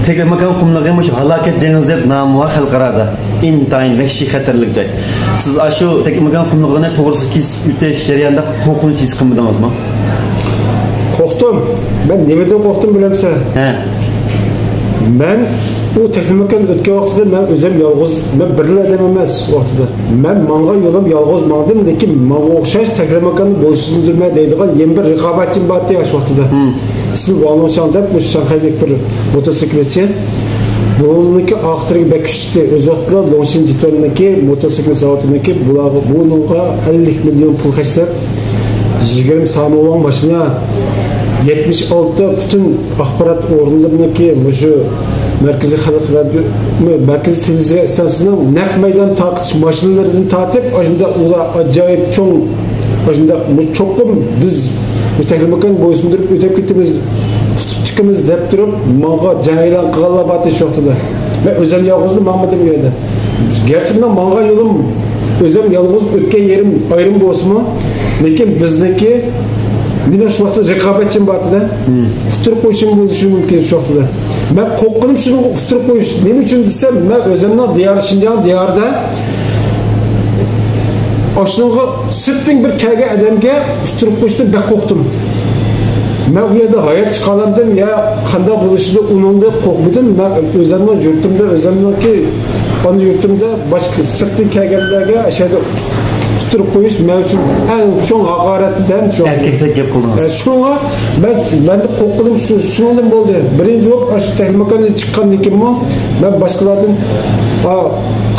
Tekirmakan qumlig'i shu halokat dengiz deb nomi bor xalqarada. Intayin vahshiy xatarlik joy. Siz shu Tekirmakan qumlig'ini to'g'risi kesib o'tish jarayonida qo'rqinch his qilmadingizmi? Qo'rqdim. Men nimadan qo'rqdim bilamsan? Ha. Men o Tekirmakan o'tgan vaqtida men o'zim yolg'iz, men birla odam emas vaqtida. Men menga yo'lim yolg'iz mandim, lekin menga o'xshash Tekirmakanni bo'ysundirma deydigan yana bir raqobatchi bor edi shu vaqtida. İsmi Valonşan deb bu Shanxaydagi bir motosikletchi. Buniki oxirgi bekishdi. O'zbeklar Longshin Jiton'dagi motosiklet zavodiniki buningga 50 million pul xarjlab 20 samovan mashina 76 butun axborot o'rinlariniki shu Merkezi Xalq Radio Merkezi televiziya stansiyasining naq maydon tarqitish mashinalaridan tortib, o'shanda ular ajoyib cho'ng o'shanda bu cho'qim biz Tekirmakan bo'ysundirib o'tib ketimiz, tutib chiqimiz deb turib, menga jang e'lon qilganlar bor shu vaqtida. Men o'zim yolg'izmi Muhammadim yerda. Gerçi men menga yo'lim o'zim yolg'iz o'tgan yerim ayrim bo'lsa-mu, lekin bizniki meni shu vaqtda raqobatchim borda, futurib qo'yishim bo'lishi mumkin shu vaqtida. Men qo'rqinib shuni futurib qo'yish. Nima uchun desam, men o'zimning diyar Shinjon diyorida Aşınığı sırtın bir kege adamga futurib qo'yishdan bek qo'rqdim. Men u yerda hayot chiqalamdim ya qanday bo'lishida uningda qo'rqmadim. Men o'zimning yurtimda, o'zimniki ona yurtimda boshqa sirtdan kelganlarga ashada futurib qo'yish men uchun eng cho'ng haqoratdan shu. Erkakdek gap qildingiz. Shunga men qo'rqdim shundan bo'ldi. Birinchi yo'q shu Tekirmakandan chiqqandan keyin men boshqalardan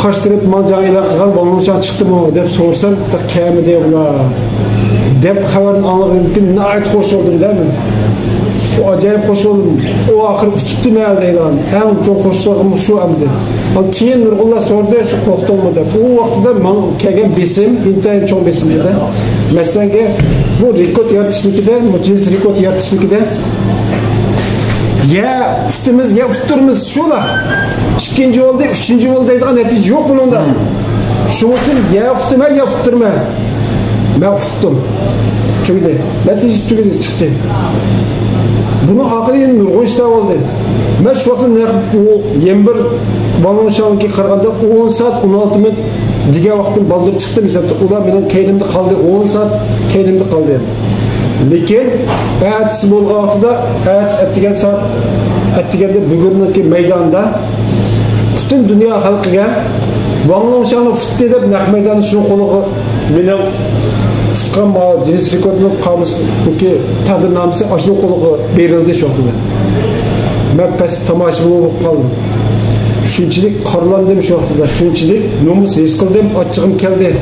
Kaçtırıp manzarayla kızgan Valonşan çıktı mı dep sorsam da kemi de ular dep havanın anladığım nayet hoş oldum değil mi? O acayip hoş oldum. O ahır tuttu meğerdeydi lan. Hem çok hoşluğum şu amdı. O kiyen Nurgullah sordu şu korktu mu da. O vaxtıda ben kegen besim, intayın çok besim dedi. Mesela ki bu rekord yaratışlıkide, bu cins rekord yaratışlıkide ya futimiz ya futurumuz şular. İkinci oldu, üçüncü oldu deydiğin netice yok bunun da. Şunun için ya futuma ya futurma. Ben futtum. Çünkü netice çıktı. Bunu akıllı nurgun işler oldu. Ben şu vakti o 21 Valonşan'ınki kırganda 10 saat 16 minut diğer vaktin baldır çıktı. Mesela ular benim keynimde kaldı. 10 saat keynimde kaldı. Lekin ertesi bolğan vaqtida ertegen saat ertegende bugünkü meydanda bütün dünya halkıga Valonşan'ı fut edip naq meydanı şunu qoluğu benim tutkan cins rekordunu kalmış ki tadırnamesi aşını qoluğu berildi şu vaqtida. Ben pes tamaşa bo'lib qaldım. Shunchalik qorlandim shu vaqtida. Shunchalik nomus his qildim, ochig'im keldi.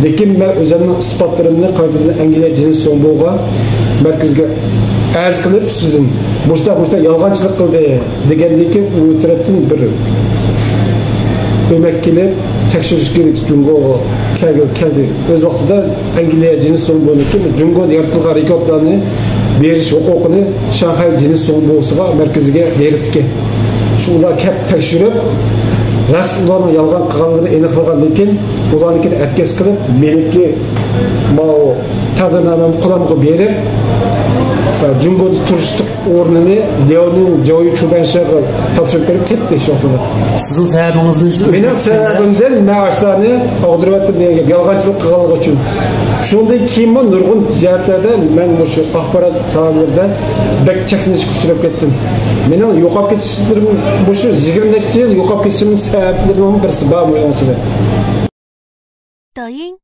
Lekin men o'zimning isbotlarimni qaytadan Angliya jins so'mbo'ga markazga arz qilib sizdan boshda yolg'onchilik qildi degandan keyin u tarafdan bir ko'mak kelib tekshirish kerak Jungoga keldi. O'z vaqtida Angliya jins so'mboniki Jungoda yaratilgan rekordlarni berish huquqini Shanxay jins so'mbosiga markaziga beribdi. Şunlar hep tekşürüp Rasulullah'ın yalgan kıganlığını eniqlagan lekin ularnikini etkes kılıp meniki mao tadırnamamı kulamıqı berip Jungo'da turistik o'rnini Leoning joyi Chubanshag'a topshirib berib ketdi shu vaqtda. Sizning sababingizni mening sababimdan maoshlarni og'dirib degan yolg'onchilik qilganligi uchun. Shunday keyin nurg'un jihatlarda men shu axborot sohalarida bek chekinishga uchrab ketdim. Mening yo'qolib ketishim bu shu 20 yil yo'qolib ketishimning sabablaridan birisi bor bu yo'nalishda. 抖音